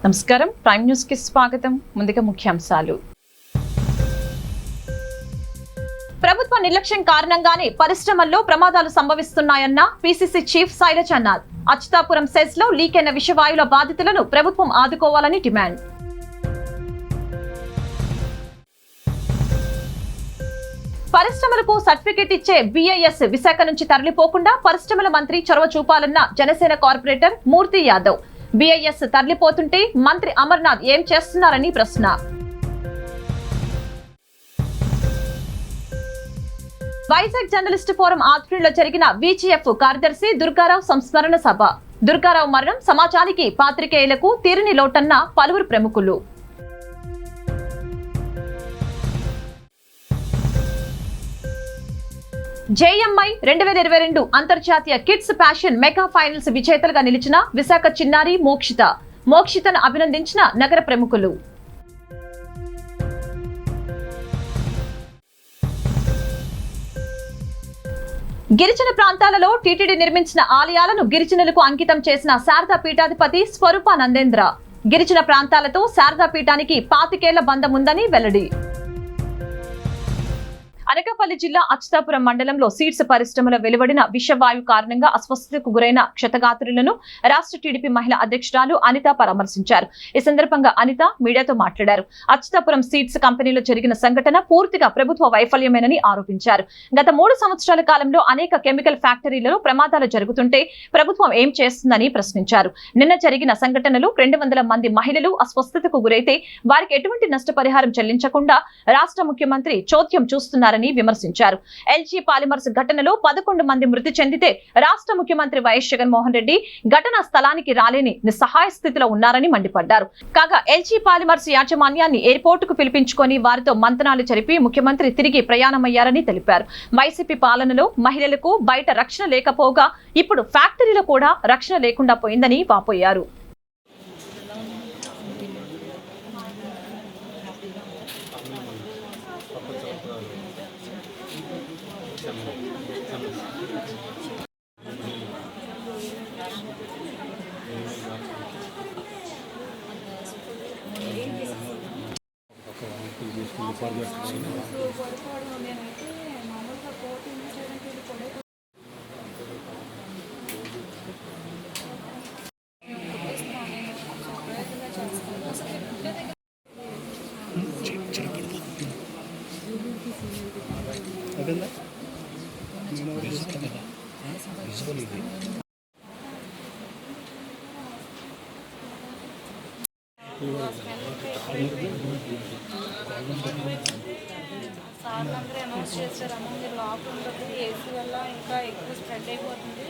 నమస్కారం, prime news కి స్వాగతం. ముందుగా ముఖ్యాంశాలు. ప్రభుత్వ నిర్లక్ష్యం కారణంగానే పరిశ్రమల్లో ప్రమాదాలు సంభవిస్తున్నాయన్న PCC chief Sailajanath. Atchutapuram SEZ లో లీక్ అయిన విషవాయువుల బాధితులను ప్రభుత్వం ఆదుకోవాలని డిమాండ్. పరిశ్రమలకు సర్టిఫికెట్ ఇచ్చే BIS విశాఖ నుంచి తరలిపోకుండా పరిశ్రమల మంత్రి చొరవ చూపాలన్న జనసేన కార్పొరేటర్ మూర్తి యాదవ్. BIS తరలిపోతుంటే మంత్రి అమర్నాథ్ ఏం చేస్తున్నారని ప్రశ్న. వైజాగ్ జర్నలిస్టు ఫోరం ఆధ్వర్యంలో జరిగిన VGF కార్యదర్శి దుర్గారావు సంస్మరణ సభ. దుర్గారావు మరణం సమాజానికి, పాత్రికేయులకు తీరని లోటన్న పలువురు ప్రముఖులు. JMI 2022 అంతర్జాతీయ కిడ్స్ ఫ్యాషన్ మెగా ఫైనల్స్ విజేతలుగా నిలిచిన విశాఖ చిన్నారి మోక్షితను అభినందించిన నగర ప్రముఖులు. గిరిజన ప్రాంతాలలో టీటీడీ నిర్మించిన ఆలయాలను గిరిజనులకు అంకితం చేసిన శారదా పీఠాధిపతి స్వరూపానందేంద్ర. గిరిజన ప్రాంతాలతో శారదా పీఠానికి 25 ఏళ్ల బంధం ఉందని వెల్లడి. అనకాపల్లి జిల్లా అచ్యుతాపురం మండలంలో సీడ్స్ పరిశ్రమలో వెలువడిన విషవాయు కారణంగా అస్వస్థతకు గురైన క్షతగాత్రులను రాష్ట్ర టీడీపీ మహిళా అధ్యక్షురాలు అనిత పరామర్శించారు. ఈ సందర్భంగా అనిత మీడియాతో మాట్లాడారు. అచ్యుతాపురం సీడ్స్ కంపెనీలో జరిగిన సంఘటన పూర్తిగా ప్రభుత్వ వైఫల్యమేనని ఆరోపించారు. గత 3 సంవత్సరాల కాలంలో అనేక కెమికల్ ఫ్యాక్టరీలలో ప్రమాదాలు జరుగుతుంటే ప్రభుత్వం ఏం చేస్తుందని ప్రశ్నించారు. నిన్న జరిగిన సంఘటనలో 200 మంది మహిళలు అస్వస్థతకు గురైతే వారికి ఎటువంటి నష్టపరిహారం చెల్లించకుండా రాష్ట్ర ముఖ్యమంత్రి చోద్యం చూస్తున్నారని విమర్శించారు. LG పాలిమర్స్ ఘటనలో 11 మంది మృతి చెందితే రాష్ట్ర ముఖ్యమంత్రి వైఎస్ జగన్మోహన్ రెడ్డి ఘటనా స్థలానికి రాలేని నిస్సహాయ స్థితిలో ఉన్నారని మండిపడ్డారు. కాగా LG పాలిమర్స్ యాజమాన్యాన్ని ఎయిర్పోర్టుకు పిలిపించుకొని వారితో మంతనాలు జరిపి ముఖ్యమంత్రి తిరిగి ప్రయాణమయ్యారని తెలిపారు. వైసీపీ పాలనలో మహిళలకు బయట రక్షణ లేకపోగా ఇప్పుడు ఫ్యాక్టరీలో కూడా రక్షణ లేకుండా పోయిందని వాపోయారు. సార్లందరూ అనౌన్స్ చేశారు అమ్మ లాక్ ఉంటుంది, ఏసీ వల్ల ఇంకా ఎక్కువ స్ప్రెడ్ అయిపోతుంది,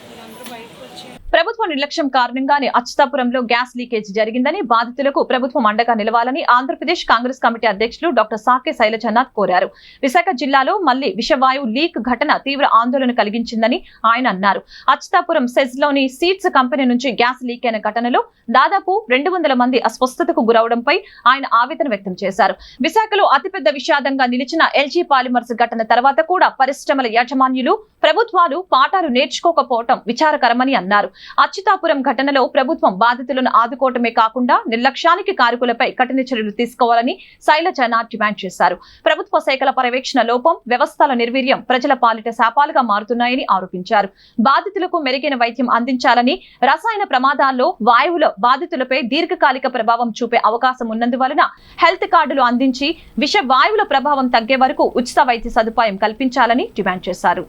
మీరందరూ బయటకు వచ్చి. ప్రభుత్వ నిర్లక్ష్యం కారణంగానే అచ్యుతాపురంలో గ్యాస్ లీకేజ్ జరిగిందని, బాధితులకు ప్రభుత్వం అండగా నిలవాలని ఆంధ్రప్రదేశ్ కాంగ్రెస్ కమిటీ అధ్యక్షులు డాక్టర్ సాకే శైలజనాథ్ కోరారు. విశాఖ జిల్లాలో మళ్లీ విషవాయువు లీక్ ఘటన తీవ్ర ఆందోళన కలిగించిందని ఆయన అన్నారు. అచ్యుతాపురం సెజ్ లోని సీడ్స్ కంపెనీ నుంచి గ్యాస్ లీక్ అయిన ఘటనలో దాదాపు 200 మంది అస్వస్థతకు గురవడంపై ఆయన ఆవేదన వ్యక్తం చేశారు. విశాఖలో అతిపెద్ద విషాదంగా నిలిచిన LG పాలిమర్స్ ఘటన తర్వాత కూడా పరిశ్రమల యాజమాన్యులు, ప్రభుత్వాలు పాఠాలు నేర్చుకోకపోవడం విచారకరమని అన్నారు. అచ్యుతాపురం ఘటనలో ప్రభుత్వం బాధితులను ఆదుకోవటమే కాకుండా నిర్లక్ష్యానికి కారకులపై కఠిన చర్యలు తీసుకోవాలని శైలజనాథ్ డిమాండ్ చేశారు. ప్రభుత్వ శాఖల పర్యవేక్షణ లోపం, వ్యవస్థల నిర్వీర్యం ప్రజల పాలిట శాపాలుగా మారుతున్నాయని ఆరోపించారు. బాధితులకు మెరుగైన వైద్యం అందించాలని, రసాయన ప్రమాదాల్లో వాయువుల బాధితులపై దీర్ఘకాలిక ప్రభావం చూపే అవకాశం ఉన్నందువలన హెల్త్ కార్డులు అందించి విష వాయువుల ప్రభావం తగ్గే వరకు ఉచిత వైద్య సదుపాయం కల్పించాలని డిమాండ్ చేశారు.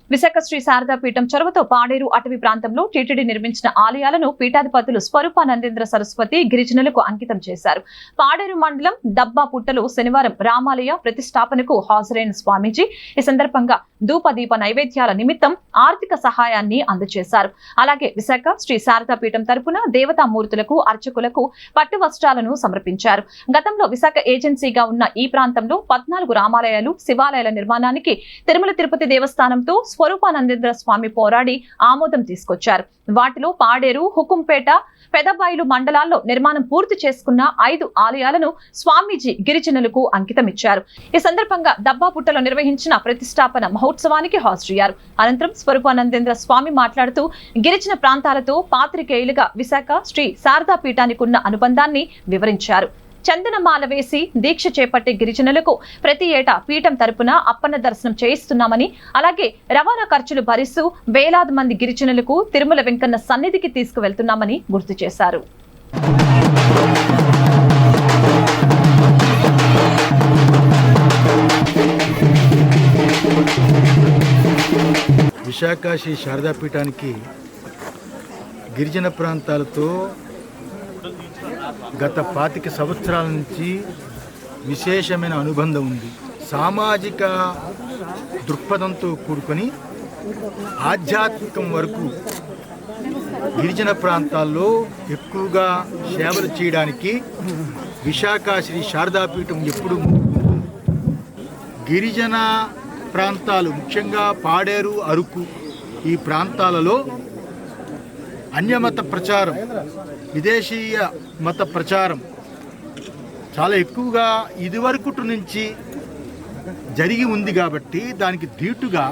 విశాఖ శ్రీ శారదా పీఠం చొరవతో పాడేరు అటవీ ప్రాంతంలో టీటీడీ నిర్మించిన ఆలయాలను పీఠాధిపతులు స్వరూపానందేంద్ర సరస్వతి గిరిజనులకు అంకితం చేశారు. పాడేరు మండలం దబ్బాపుట్టలో శనివారం రామాలయ ప్రతిష్టాపనకు హాజరైన స్వామీజీ ఈ సందర్భంగా ధూపదీప నైవేద్యాల నిమిత్తం ఆర్థిక సహాయాన్ని అందజేశారు. అలాగే విశాఖ శ్రీ శారదా పీఠం తరపున దేవతామూర్తులకు, అర్చకులకు పట్టు వస్త్రాలను సమర్పించారు. గతంలో విశాఖ ఏజెన్సీగా ఉన్న ఈ ప్రాంతంలో 14 రామాలయాలు, శివాలయాల నిర్మాణానికి తిరుమల తిరుపతి దేవస్థానంతో స్వరూపానందేంద్ర స్వామి పోరాడి ఆమోదం తీసుకొచ్చారు. వాటిలో పాడేరు, హుకుంపేట, పెదబాయిలు మండలాల్లో నిర్మాణం పూర్తి చేసుకున్న 5 ఆలయాలను స్వామీజీ గిరిజనులకు అంకితం ఇచ్చారు. ఈ సందర్భంగా దబ్బాపుట్టలో నిర్వహించిన ప్రతిష్టాపన మహోత్సవం మహోత్సవానికి హాజరయ్యారు. అనంతరం స్వరూపానందేంద్ర స్వామి మాట్లాడుతూ గిరిజన ప్రాంతాలతో పాత్రికేయులుగా విశాఖ శ్రీ శారదా పీఠానికి ఉన్న అనుబంధాన్ని వివరించారు. చందనమాల వేసి దీక్ష చేపట్టే గిరిజనులకు ప్రతి ఏటా పీఠం తరపున అప్పన్న దర్శనం చేయిస్తున్నామని, అలాగే రవాణా ఖర్చులు భరిస్తూ వేలాది మంది గిరిజనులకు తిరుమల వెంకన్న సన్నిధికి తీసుకువెళ్తున్నామని గుర్తు చేశారు. విశాఖ శ్రీ శారదా పీఠానికి గిరిజన ప్రాంతాలతో గత 25 సంవత్సరాల నుంచి విశేషమైన అనుబంధం ఉంది. సామాజిక దృక్పథంతో కూడుకొని ఆధ్యాత్మికం వరకు గిరిజన ప్రాంతాల్లో ఎక్కువగా సేవలు చేయడానికి విశాఖ శ్రీ శారదా పీఠం ఎప్పుడు గిరిజన ప్రాంతాలు ముఖ్యంగా పాడేరు, అరకు ఈ ప్రాంతాలలో అన్యమత ప్రచారం, విదేశీయ మత ప్రచారం చాలా ఎక్కువగా ఇదివరకు నుంచి జరిగి ఉంది. కాబట్టి దానికి ధీటుగా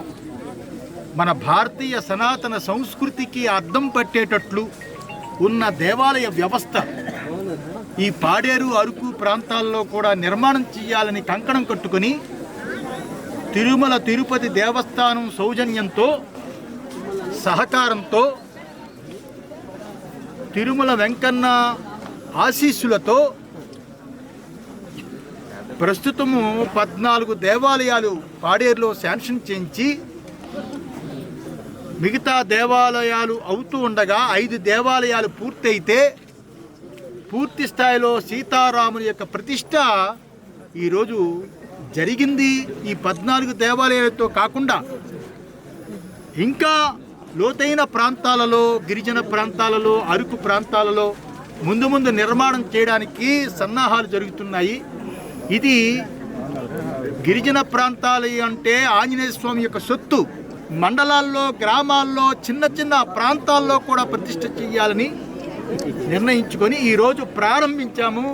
మన భారతీయ సనాతన సంస్కృతికి అద్దం పట్టేటట్లు ఉన్న దేవాలయ వ్యవస్థ ఈ పాడేరు, అరకు ప్రాంతాల్లో కూడా నిర్మాణం చేయాలని కంకణం కట్టుకొని తిరుమల తిరుపతి దేవస్థానం సౌజన్యంతో, సహకారంతో, తిరుమల వెంకన్న ఆశీస్సులతో ప్రస్తుతము 14 దేవాలయాలు పాడేరులో శాంక్షన్ చేయించి మిగతా దేవాలయాలు అవుతూ ఉండగా 5 దేవాలయాలు పూర్తయితే పూర్తి స్థాయిలో సీతారాముని యొక్క ప్రతిష్ట ఈరోజు జరిగింది. ఈ 14 దేవాలయాలతో కాకుండా ఇంకా లోతైన ప్రాంతాలలో, గిరిజన ప్రాంతాలలో, అరకు ప్రాంతాలలో ముందు నిర్మాణం చేయడానికి సన్నాహాలు జరుగుతున్నాయి. ఇది గిరిజన ప్రాంతాలు అంటే ఆంజనేయ స్వామి యొక్క సొత్తు. మండలాల్లో, గ్రామాల్లో, చిన్న ప్రాంతాల్లో కూడా ప్రతిష్ఠ చేయాలని నిర్ణయించుకొని ఈరోజు ప్రారంభించాము.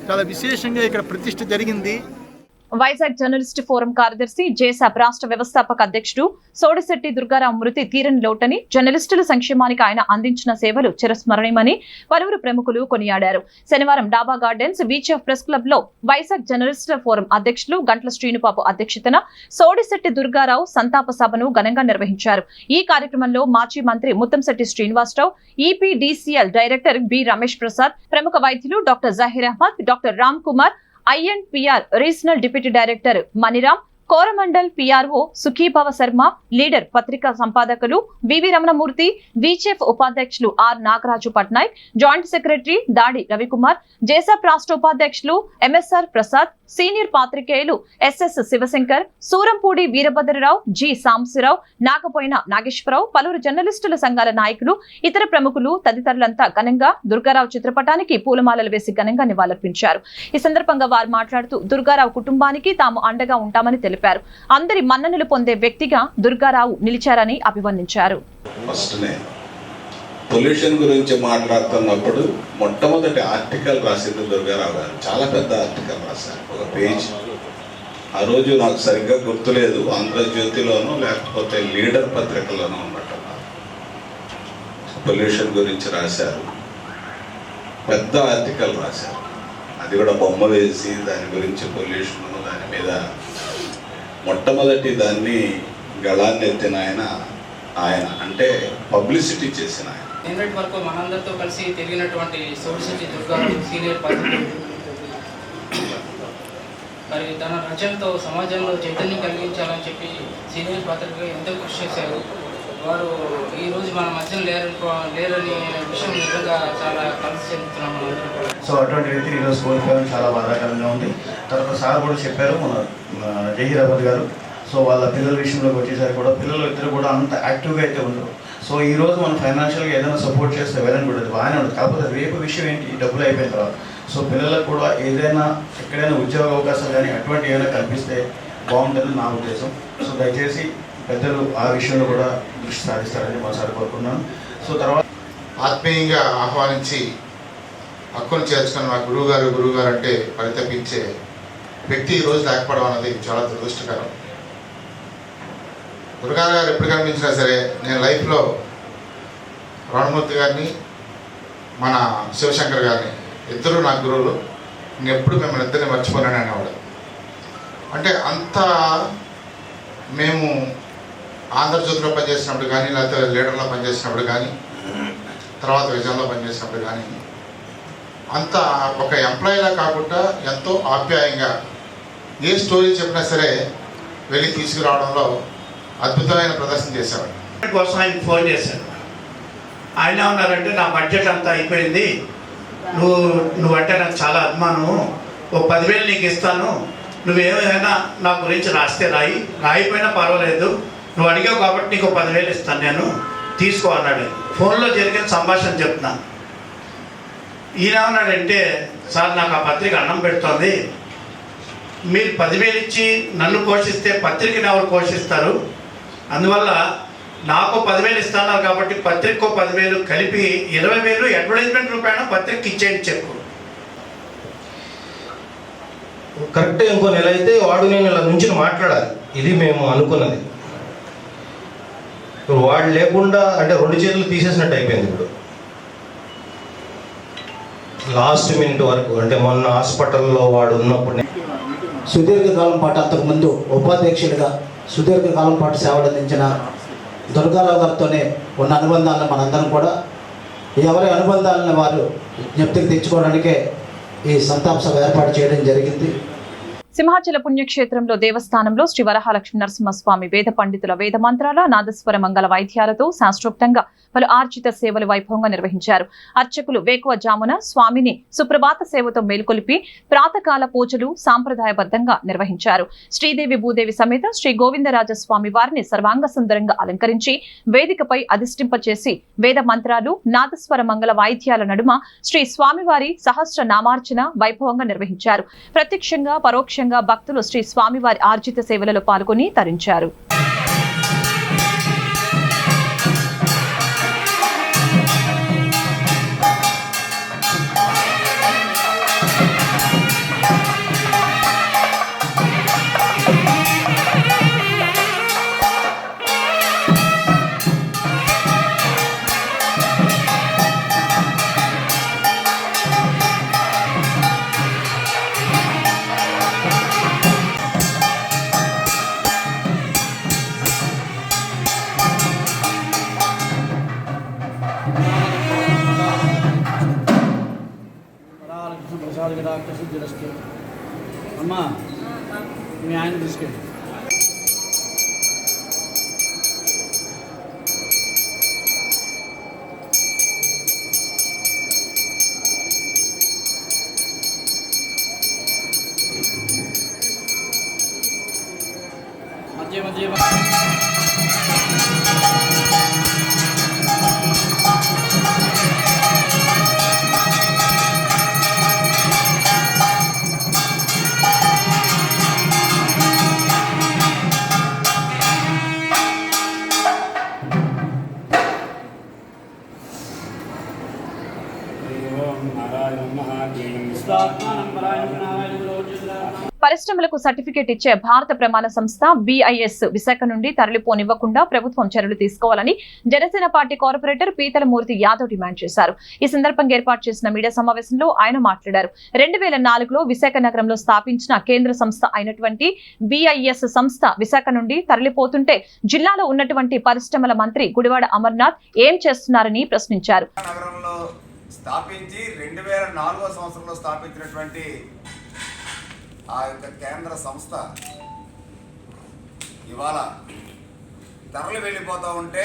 చాలా విశేషంగా ఇక్కడ ప్రతిష్ఠ జరిగింది. వైజాగ్ జర్నలిస్ట్ ఫోరం కార్యదర్శి జేసాప్ రాష్ట్ర వ్యవస్థాపక అధ్యక్షుడు సోడిశెట్టి దుర్గారావు మృతి తీరని లోటని, జర్నలిస్టుల సంక్షేమానికి ఆయన అందించిన సేవలు చిరస్మరణీయమని పలువురు ప్రముఖులు కొనియాడారు. శనివారం డాబా గార్డెన్స్ వీచ్ ప్రెస్ క్లబ్ లో వైజాగ్ జర్నలిస్టుల ఫోరం అధ్యక్షులు గంట్ల శ్రీనుబాబు అధ్యక్షతన సోడిశెట్టి దుర్గారావు సంతాప సభను ఘనంగా నిర్వహించారు. ఈ కార్యక్రమంలో మాజీ మంత్రి Muttamsetti Srinivasarao, EPDCL director B Ramesh Prasad, ప్రముఖ వైద్యులు doctor Zaheer Ahmed, doctor Ram Kumar, INPR regional deputy director Maniram, Coromandel PRO Sukhibhava Sarma, Leader పత్రికా సంపాదకులు వివి రమణమూర్తి, విచెఫ్ ఉపాధ్యక్షులు R Nagaraju Patnaik, joint secretary Dadi Ravikumar, జేసాప్ రాష్ట్ర ఉపాధ్యక్షులు ఎంఎస్ఆర్ ప్రసాద్, సీనియర్ పాత్రికేయులు ఎస్ఎస్ శివశంకర్, సూరంపూడి వీరభద్రరావు, జి సాంబశివరావు, నాగపోయిన నాగేశ్వరరావు, పలువురు జర్నలిస్టుల సంఘాల నాయకులు, ఇతర ప్రముఖులు తదితరులంతా ఘనంగా దుర్గారావు చిత్రపటానికి పూలమాలలు వేసి ఘనంగా నివాళులర్పించారు. ఈ సందర్భంగా వారు మాట్లాడుతూ దుర్గారావు కుటుంబానికి తాము అండగా ఉంటామని తెలిపారు. అందరి మన్ననలు పొందే వ్యక్తిగా దుర్గారావు నిలిచారని అభివర్ణించారు. పొల్యూషన్ గురించి మాట్లాడుతున్నప్పుడు మొట్టమొదటి ఆర్టికల్ రాసింది దుర్గారావు గారు. చాలా పెద్ద ఆర్టికల్ రాశారు, ఒక పేజ్. ఆ రోజు నాకు సరిగ్గా గుర్తులేదు, ఆంధ్రజ్యోతిలోనూ లేకపోతే లీడర్ పత్రికలోనూ ఉన్నట్టున్నారు. పొల్యూషన్ గురించి రాశారు, పెద్ద ఆర్టికల్ రాశారు. అది కూడా బొమ్మ వేసి దాని గురించి పొల్యూషన్ దాని మీద మొట్టమొదటి దాన్ని గళాన్ని ఎత్తిన ఆయన అంటే పబ్లిసిటీ చేసిన ఆయన. నిన్నటి వరకు మనందరితో కలిసి తిరిగినటువంటి సోడిశెట్టి దుర్గారావు సీనియర్ పాత్రికేయుడు, మరి తన రచనతో సమాజంలో చైతన్యం కలిగించాలని చెప్పి సీనియర్ పాత్రికేయులు ఎంతో కృషి చేశారు. వారు ఈరోజు మన మధ్యలో లేరని విషయం నిజంగా చాలా కలిసి చెందుతున్నాము. సో అటువంటి వ్యక్తిని ఈరోజు కోల్పోవడం చాలా బాధాకరంగా ఉంది. తర్వాత సార్ కూడా చెప్పారు, మన జహీర్ అహ్మద్ గారు. సో వాళ్ళ పిల్లల విషయంలోకి వచ్చేసరికి కూడా పిల్లలు ఇద్దరు కూడా అంత యాక్టివ్గా అయితే ఉండరు. సో ఈరోజు మనం ఫైనాన్షియల్గా ఏదైనా సపోర్ట్ చేస్తే వెళ్ళని కూడా బాగానే ఉంటుంది. కాకపోతే రేపు విషయం ఏంటి, డబ్బులు అయిపోయిన తర్వాత సో పిల్లలకు కూడా ఏదైనా ఎక్కడైనా ఉద్యోగ అవకాశాలు కానీ అటువంటి ఏమైనా కల్పిస్తే బాగుంటుందని నా ఉద్దేశం. సో దయచేసి పెద్దలు ఆ విషయంలో కూడా దృష్టి సాధిస్తారని మనసారి కోరుకున్నాను. సో తర్వాత ఆత్మీయంగా ఆహ్వానించి హక్కును చేర్చుకున్న మా గురువుగారు అంటే పరితపించే వ్యక్తి ఈరోజు లేకపోవడం అన్నది చాలా దురదృష్టకరం. గురుగారు గారు ఎప్పుడు కనిపించినా సరే నేను లైఫ్లో రాణమూర్తి గారిని మన శివశంకర్ గారిని ఇద్దరు నా గురువులు, నేను ఎప్పుడు మిమ్మల్ని ఇద్దరిని మర్చిపోలేను అనేవాడు. అంటే అంత మేము ఆంధ్రజ్యోతిలో పనిచేసినప్పుడు కానీ, లేకపోతే లీడర్లో పనిచేసినప్పుడు కానీ, తర్వాత విజయంలో పనిచేసినప్పుడు కానీ అంత ఒక ఎంప్లాయీలా కాకుండా ఎంతో ఆప్యాయంగా ఏ స్టోరీ చెప్పినా సరే వెళ్ళి తీసుకురావడంలో అద్భుతమైన ప్రదర్శన చేసేవాడు. కోసం ఆయన ఫోన్ చేశాను. ఆయన ఉన్నారంటే నా బడ్జెట్ అంతా అయిపోయింది, నువ్వంటే నాకు చాలా అభిమానం, ఓ 10,000 నీకు ఇస్తాను, నువ్వేమైనా నా గురించి రాస్తే రాయిపోయినా పర్వాలేదు, నువ్వు అడిగావు కాబట్టి నీకు 10,000 ఇస్తాను, నేను తీసుకో అన్నాడు. ఫోన్లో జరిగిన సంభాషణ చెప్తున్నాను. ఈయన ఏమన్నాడంటే, సార్ నాకు ఆ పత్రిక అన్నం పెడుతోంది, మీరు 10,000 ఇచ్చి నన్ను పోషిస్తే పత్రికని ఎవరు పోషిస్తారు, అందువల్ల నాకు 10,000 ఇస్తున్నారు కాబట్టి పత్రికకు 10,000 కలిపి 20,000 అడ్వర్టైజ్మెంట్ రూపాయన పత్రిక ఇచ్చేయండి చెప్పు. కరెక్ట్. ఇంకో నెల అయితే వాడు నేను ఇలా నుంచి మాట్లాడాలి, ఇది మేము అనుకున్నది. ఇప్పుడు వాడు లేకుండా అంటే 2 చేతులు తీసేసినట్టు అయిపోయింది. ఇప్పుడు లాస్ట్ మినిట్ వరకు అంటే మొన్న హాస్పిటల్లో వాడు ఉన్నప్పుడు సుదీర్ఘకాలం పాటు అంతకుముందు ఉపాధ్యక్షుడిగా సుదీర్ఘకాలం పాటు సేవలు అందించిన దుర్గారావు గారితోనే ఉన్న అనుబంధాలను మనందరం కూడా ఎవరి అనుబంధాలను వారు జ్ఞప్తికి తెచ్చుకోవడానికే ఈ సంతాప సభ ఏర్పాటు చేయడం జరిగింది. సింహాచల పుణ్యక్షేత్రంలో దేవస్థానంలో శ్రీ వరహాలక్ష్మి నరసింహస్వామి వేద పండితుల వేద మంత్రాల నాదస్వర మంగళ వైద్యాలతో శాస్త్రోక్తంగా పలు ఆర్జిత సేవలు వైభవంగా నిర్వహించారు. అర్చకులు వేకువజామున స్వామిని సుప్రభాత సేవతో మేల్కొలిపి ప్రాతకాల పూజలు సాంప్రదాయబద్ధంగా నిర్వహించారు. శ్రీదేవి భూదేవి సమేత శ్రీ గోవిందరాజస్వామి వారిని సర్వాంగ సుందరంగా అలంకరించి వేదికపై అధిష్టింపచేసి వేద మంత్రాలు నాదస్వర మంగళ వాయిద్యాల నడుమ శ్రీ స్వామివారి సహస్ర నామార్చన వైభవంగా నిర్వహించారు. ప్రత్యక్షంగా పరోక్షంగా భక్తులు శ్రీ స్వామివారి ఆర్జిత సేవలలో పాల్గొని తరించారు. అమ్మా మీ ఆయన తీసుకెళ్ళి మధ్య మధ్య పరిశ్రమలకు సర్టిఫికేట్ ఇచ్చే భారత ప్రమాణ సంస్థ BIS విశాఖ నుండి తరలిపోనివ్వకుండా ప్రభుత్వం చర్యలు తీసుకోవాలని Janasena party corporator Peethala Murthy Yadav demand చేశారు. ఈ సందర్భంగా ఏర్పాటు చేసిన మీడియా సమావేశంలో ఆయన మాట్లాడారు. 2004లో విశాఖ నగరంలో స్థాపించిన కేంద్ర సంస్థ అయినటువంటి BIS సంస్థ విశాఖ నుండి తరలిపోతుంటే జిల్లాలో ఉన్నటువంటి పరిశ్రమల మంత్రి గుడివాడ అమర్నాథ్ ఏం చేస్తున్నారని ప్రశ్నించారు. స్థాపించి 2004వ సంవత్సరంలో స్థాపించినటువంటి ఆ యొక్క కేంద్ర సంస్థ ఇవాళ తరలి వెళ్ళిపోతూ ఉంటే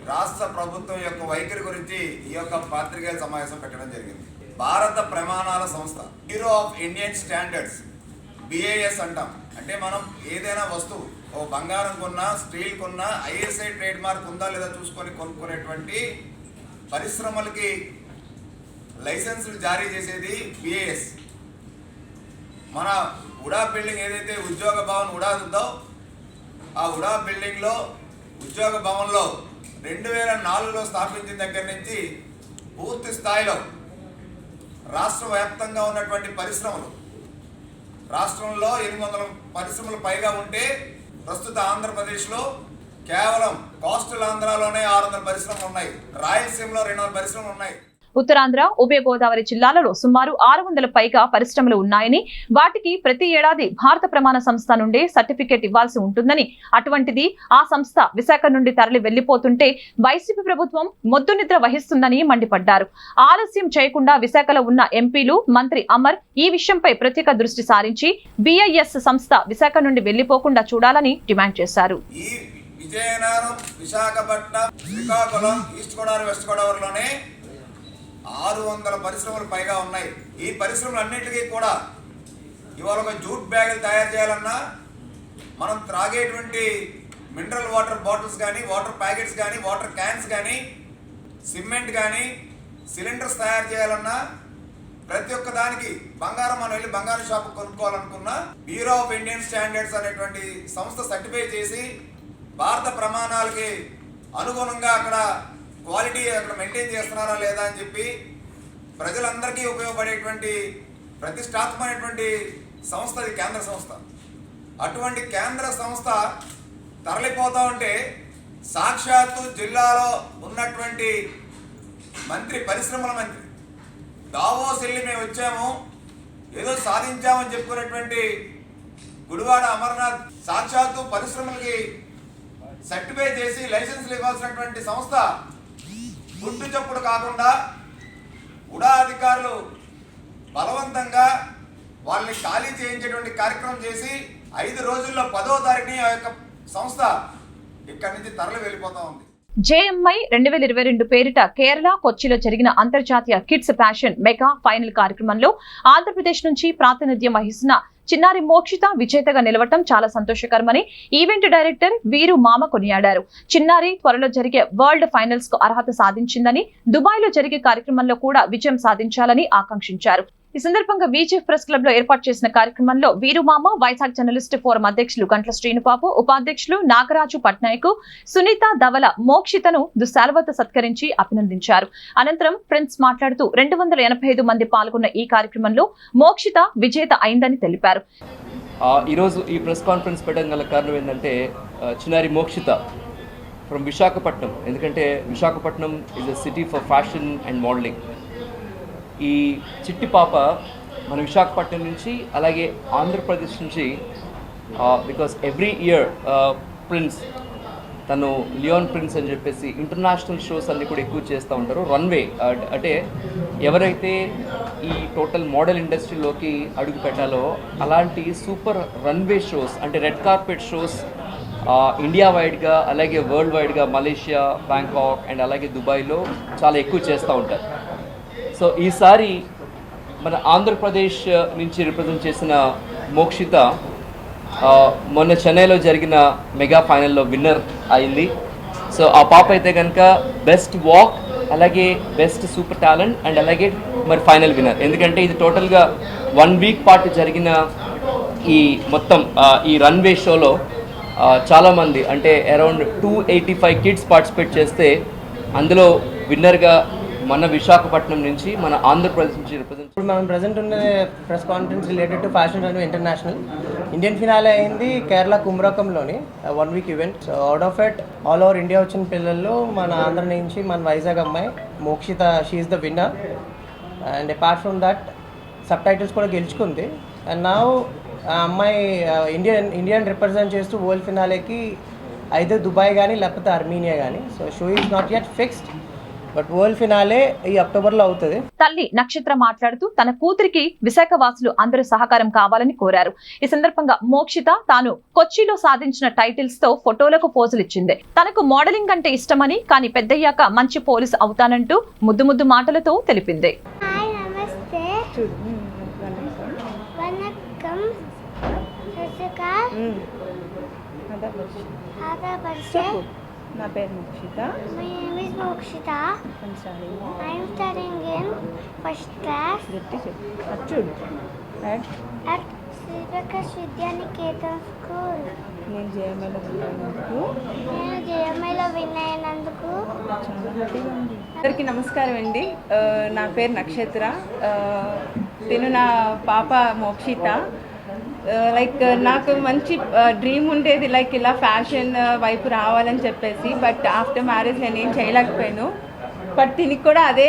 రాష్ట్ర ప్రభుత్వం యొక్క వైఖరి గురించి ఈ యొక్క పాత్రికేయ సమావేశం పెట్టడం జరిగింది. భారత ప్రమాణాల సంస్థ bureau of Indian standards BIS అంటాం. అంటే మనం ఏదైనా వస్తువు ఓ బంగారం కొన్నా స్టీల్ కొన్నా ISI ట్రేడ్ మార్క్ ఉందా లేదా చూసుకొని కొనుక్కునేటువంటి పరిశ్రమలకి లైసెన్సులు జారీ చేసేది BIS. మన ఉడా బిల్డింగ్ ఏదైతే ఉద్యోగ భవన్ ఉడా ఉందో ఆ ఉడా బిల్డింగ్లో ఉద్యోగ భవన్లో 2004లో స్థాపించిన దగ్గర నుంచి పూర్తి స్థాయిలో రాష్ట్ర వ్యాప్తంగా ఉన్నటువంటి పరిశ్రమలు, రాష్ట్రంలో 800 పరిశ్రమలు పైగా ఉంటే ప్రస్తుత ఆంధ్రప్రదేశ్లో కేవలం కోస్టల్ ఆంధ్రాలోనే 600 పరిశ్రమలు ఉన్నాయి, రాయలసీమలో 200 పరిశ్రమలు ఉన్నాయి. ఉత్తరాంధ్ర, ఉభయ గోదావరి జిల్లాలలో సుమారు 600 పైగా పరిశ్రమలు ఉన్నాయని, వాటికి ప్రతి ఏడాది భారత ప్రమాణ సంస్థ నుండి సర్టిఫికేట్ ఇవ్వాల్సి ఉంటుందని, అటువంటిది ఆ సంస్థ విశాఖ నుండి తరలి వెళ్లిపోతుంటే వైసీపీ ప్రభుత్వం మొద్దు నిద్ర వహిస్తుందని మండిపడ్డారు. ఆలస్యం చేయకుండా విశాఖలో ఉన్న ఎంపీలు, మంత్రి అమర్ ఈ విషయంపై ప్రత్యేక దృష్టి సారించి BIS సంస్థ విశాఖ నుండి వెళ్లిపోకుండా చూడాలని డిమాండ్ చేశారు. విజయనగరం, విశాఖపట్నం, శ్రీకాకుళం, ఈస్ట్ గోదావరి, వెస్ట్ గోదావరిలోనే 600 పరిశ్రమలు పైగా ఉన్నాయి. ఈ పరిశ్రమలన్నింటికీ కూడా ఇవాళ ఒక జూట్ బ్యాగులు తయారు చేయాలన్నా, మనం త్రాగేటువంటి మినరల్ వాటర్ బాటిల్స్ కానీ, వాటర్ ప్యాకెట్స్ కానీ, వాటర్ క్యాన్స్ కానీ, సిమెంట్ కానీ, సిలిండర్స్ తయారు చేయాలన్నా, ప్రతి ఒక్క దానికి బంగారం మనం వెళ్ళి బంగారం షాప్ కొనుక్కోవాలనుకున్నా బ్యూరో ఆఫ్ ఇండియన్ స్టాండర్డ్స్ అనేటువంటి సంస్థ సర్టిఫై చేసి భారత ప్రమాణాలకి అనుగుణంగా అక్కడ క్వాలిటీ అక్కడ మెయింటైన్ చేస్తున్నారా లేదా అని చెప్పి ప్రజలందరికీ ఉపయోగపడేటువంటి ప్రతిష్టాత్మకమైనటువంటి సంస్థ ఇది, కేంద్ర సంస్థ. అటువంటి కేంద్ర సంస్థ తరలిపోతూ ఉంటే సాక్షాత్తు జిల్లాలో ఉన్నటువంటి మంత్రి, పరిశ్రమల మంత్రి దావోస్ వెళ్ళి మేము వచ్చాము, ఏదో సాధించామని చెప్పుకునేటువంటి గుడివాడ అమర్నాథ్ సాక్షాత్తు పరిశ్రమలకి సర్టిఫై చేసి లైసెన్స్లు ఇవ్వాల్సినటువంటి సంస్థ గుడ్డు చప్పుడు కాకుండా ఉడా అధికారులు బలవంతంగా వాళ్ళని ఖాళీ చేయించేటువంటి కార్యక్రమం చేసి 5 రోజుల్లో 10వ తారీఖుని ఆ యొక్క సంస్థ ఇక్కడి నుంచి తరలి వెళ్ళిపోతా ఉంది. JMI 2022 పేరిట కేరళ, కొచ్చిలో జరిగిన అంతర్జాతీయ కిడ్స్ ప్యాషన్ మెగా ఫైనల్ కార్యక్రమంలో ఆంధ్రప్రదేశ్ నుంచి ప్రాతినిధ్యం వహిస్తున్న చిన్నారి మోక్షిత విజేతగా నిలవటం చాలా సంతోషకరమని ఈవెంట్ డైరెక్టర్ వీరు మామ కొనియాడారు. చిన్నారి త్వరలో జరిగే వరల్డ్ ఫైనల్స్ కు అర్హత సాధించిందని, దుబాయ్ లో జరిగే కార్యక్రమంలో కూడా విజయం సాధించాలని ఆకాంక్షించారు. ఈ సందర్భంగా VGF ప్రెస్ క్లబ్ లో ఏర్పాటు చేసిన కార్యక్రమంలో వీరుమామ, వైజాగ్ జర్నలిస్ట్ ఫోరం అధ్యక్షులు గంట్ల శ్రీనుబాబు, ఉపాధ్యక్షులు నాగరాజు పట్నాయక్, సునీత ధవల మోక్షితను దుశాలువతో సత్కరించి అభినందించారు. అనంతరం ప్రిన్స్ మాట్లాడుతూ 285 మంది పాల్గొన్న ఈ కార్యక్రమంలో మోక్షిత విజేత అయిందని తెలిపారు. ఈరోజు ఈ ప్రెస్ కాన్ఫరెన్స్ పెట్టడం గల కారణం ఏంటంటే చిన్నారి మోక్షిత ఫ్రమ్ విశాఖపట్నం, ఎందుకంటే Visakhapatnam is a city for fashion and modelling. ఈ చిట్టి పాప మన విశాఖపట్నం నుంచి అలాగే ఆంధ్రప్రదేశ్ నుంచి, బికాస్ ఎవ్రీ ఇయర్ ప్రిన్స్ తను లియోన్ ప్రిన్స్ అని చెప్పేసి ఇంటర్నేషనల్ షోస్ అన్నీ కూడా ఎక్కువ చేస్తూ ఉంటారు. రన్వే అంటే ఎవరైతే ఈ టోటల్ మోడల్ ఇండస్ట్రీలోకి అడుగు పెట్టాలో అలాంటి సూపర్ రన్వే షోస్, అంటే రెడ్ కార్పెట్ షోస్ ఇండియా వైడ్గా అలాగే వరల్డ్ వైడ్గా మలేషియా, బ్యాంకాక్ అండ్ అలాగే దుబాయ్లో చాలా ఎక్కువ చేస్తూ ఉంటారు. సో ఈసారి మన ఆంధ్రప్రదేశ్ నుంచి రిప్రజెంట్ చేసిన మోక్షిత మొన్న చెన్నైలో జరిగిన మెగా ఫైనల్లో విన్నర్ అయింది. సో ఆ పాప అయితే కనుక బెస్ట్ వాక్, అలాగే బెస్ట్ సూపర్ టాలెంట్ అండ్ అలాగే మరి ఫైనల్ విన్నర్. ఎందుకంటే ఇది టోటల్గా 1 వీక్ పాటు జరిగిన ఈ మొత్తం ఈ రన్వే షోలో చాలామంది, అంటే అరౌండ్ 285 కిడ్స్ పార్టిసిపేట్ చేస్తే అందులో విన్నర్గా మన విశాఖపట్నం నుంచి, మన ఆంధ్రప్రదేశ్ నుంచి రిప్రజెంట్. ఇప్పుడు మనం ప్రజెంట్ ఉన్న press conference related to fashion runway international Indian finale అయింది కేరళ కుమ్రకంలోని 1 week event. So out of it all over India వచ్చిన పిల్లల్లో మన ఆంధ్ర నుంచి మన వైజాగ్ అమ్మాయి Mokshitha, she's the winner. And apart from that subtitles కూడా గెలుచుకుంది. అండ్ నౌ ఆ అమ్మాయి ఇండియన్ రిప్రజెంట్ చేస్తూ వరల్డ్ ఫినాలేకి అయితే దుబాయ్ కానీ లేకపోతే అర్మీనియా కానీ. So show is not yet fixed, but world finale ఈ అక్టోబర్లో అవుతుంది. తల్లి నక్షత్ర మాట్లాడుతూ తన కూతురికి విశాఖ వాసులు అందరూ సహకారం కావాలని కోరారు. ఈ సందర్భంగా మోక్షిత తాను కొచ్చిలో సాధించిన టైటిల్స్ తో ఫోటోలకు పోజులు ఇచ్చింది. తనకు మోడలింగ్ అంటే ఇష్టమని, కానీ పెద్దయ్యాక మంచి పోలీస్ అవుతానంటూ ముద్దు ముద్దు మాటలతో తెలిపింది. నా పేరు Mokshita. My name is Mokshita. I am studying in first class at Sri Prakash Vidya Niketan School. నేను జేఎంఐలో విన్ అయినందుకు చాలా హ్యాపీగా ఉంది. అందరికీ నమస్కారం అండి. నా పేరు నక్షత్ర. తిను నా పాప మోక్షిత. లైక్ నాకు మంచి డ్రీమ్ ఉండేది, లైక్ ఇలా ఫ్యాషన్ వైపు రావాలని చెప్పేసి. బట్ ఆఫ్టర్ మ్యారేజ్ నేను ఏం చేయలేకపోయాను. బట్ దీనికి కూడా అదే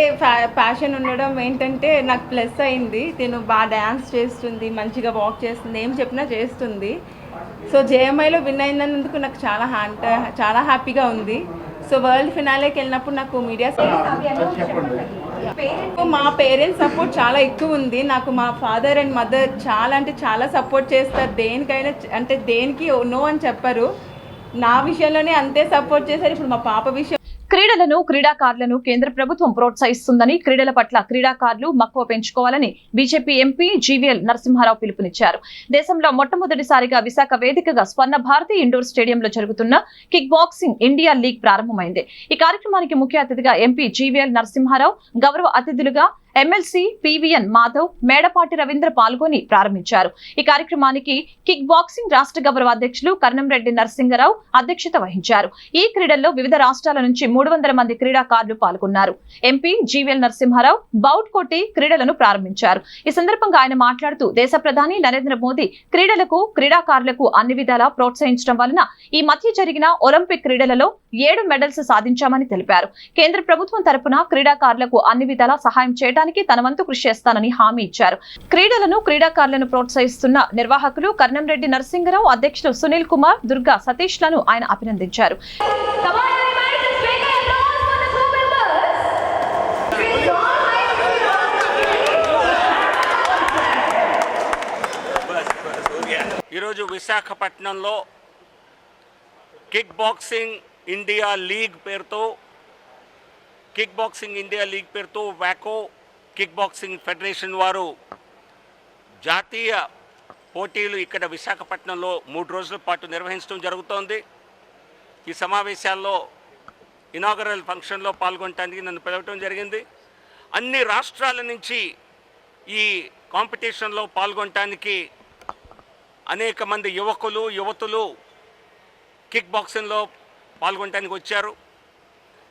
ప్యాషన్ ఉండడం ఏంటంటే నాకు ప్లస్ అయింది. తిను బాగా డ్యాన్స్ చేస్తుంది, మంచిగా వాక్ చేస్తుంది, ఏం చెప్పినా చేస్తుంది. సో జేఎంఐలో విన్ అయినందుకు నాకు చాలా హ్యాపీగా ఉంది. సో వరల్డ్ ఫినాలేకి వెళ్ళినప్పుడు నాకు మీడియా మా పేరెంట్స్ సపోర్ట్ చాలా ఎక్కువ ఉంది. నాకు మా ఫాదర్ అండ్ మదర్ చాలా అంటే చాలా సపోర్ట్ చేస్తారు. దేనికైనా అంటే దేనికి నో అని చెప్పరు. నా విషయంలోనే అంతే సపోర్ట్ చేశారు. ఇప్పుడు మా పాప విషయం క్రీడలను క్రీడాకారులను కేంద్ర ప్రభుత్వం ప్రోత్సహిస్తుందని, క్రీడల పట్ల క్రీడాకారులు మక్కువ పెంచుకోవాలని బీజేపీ ఎంపీ జీవీఎల్ నరసింహారావు పిలుపునిచ్చారు. దేశంలో మొట్టమొదటిసారిగా విశాఖ వేదికగా స్వర్ణ భారతి ఇండోర్ స్టేడియంలో జరుగుతున్న కిక్ బాక్సింగ్ ఇండియా లీగ్ ప్రారంభమైంది. ఈ కార్యక్రమానికి ముఖ్య అతిథిగా ఎంపీ జీవీఎల్ నరసింహారావు, గౌరవ అతిథులుగా ఎమ్మెల్సీ పివిఎన్ మాధవ్, మేడపాటి రవీంద్ర పాల్గొని ప్రారంభించారు. ఈ కార్యక్రమానికి కిక్ బాక్సింగ్ రాష్ట్ర గౌరవ అధ్యక్షులు కర్నంరెడ్డి నరసింగరావు అధ్యక్షత వహించారు. ఈ క్రీడల్లో వివిధ రాష్ట్రాల నుంచి 300 మంది క్రీడాకారులు పాల్గొన్నారు. ఎంపీ జీవీఎల్ నరసింహారావు బౌట్ కొట్టి క్రీడలను ప్రారంభించారు. ఈ సందర్భంగా ఆయన మాట్లాడుతూ, దేశ ప్రధాని నరేంద్ర మోదీ క్రీడలకు క్రీడాకారులకు అన్ని విధాలా ప్రోత్సహించడం వలన ఈ మధ్య జరిగిన ఒలింపిక్ క్రీడలలో 7 మెడల్స్ సాధించామని తెలిపారు. కేంద్ర ప్రభుత్వం తరపున క్రీడాకారులకు అన్ని విధాలా సహాయం చేయడానికి తన వంతు కృషి చేస్తానని హామీ ఇచ్చారు. క్రీడలను క్రీడాకారులను ప్రోత్సహిస్తున్న నిర్వాహకులు కర్నంరెడ్డి నరసింగరావు, అధ్యక్షులు సునీల్ కుమార్, దుర్గా సతీష్ లను ఆయన అభినందించారు. ఈరోజు విశాఖపట్నంలో కిక్ బాక్సింగ్ ఇండియా లీగ్ పేరుతో వాకో కిక్ బాక్సింగ్ ఫెడరేషన్ వారు జాతీయ పోటీలు ఇక్కడ విశాఖపట్నంలో 3 రోజుల పాటు నిర్వహించడం జరుగుతోంది. ఈ సమావేశాల్లో ఇనాగరల్ ఫంక్షన్లో పాల్గొనడానికి నన్ను పిలవటం జరిగింది. అన్ని రాష్ట్రాల నుంచి ఈ కాంపిటీషన్లో పాల్గొనడానికి అనేక మంది యువతులు కిక్ బాక్సింగ్లో పాల్గొనడానికి వచ్చారు.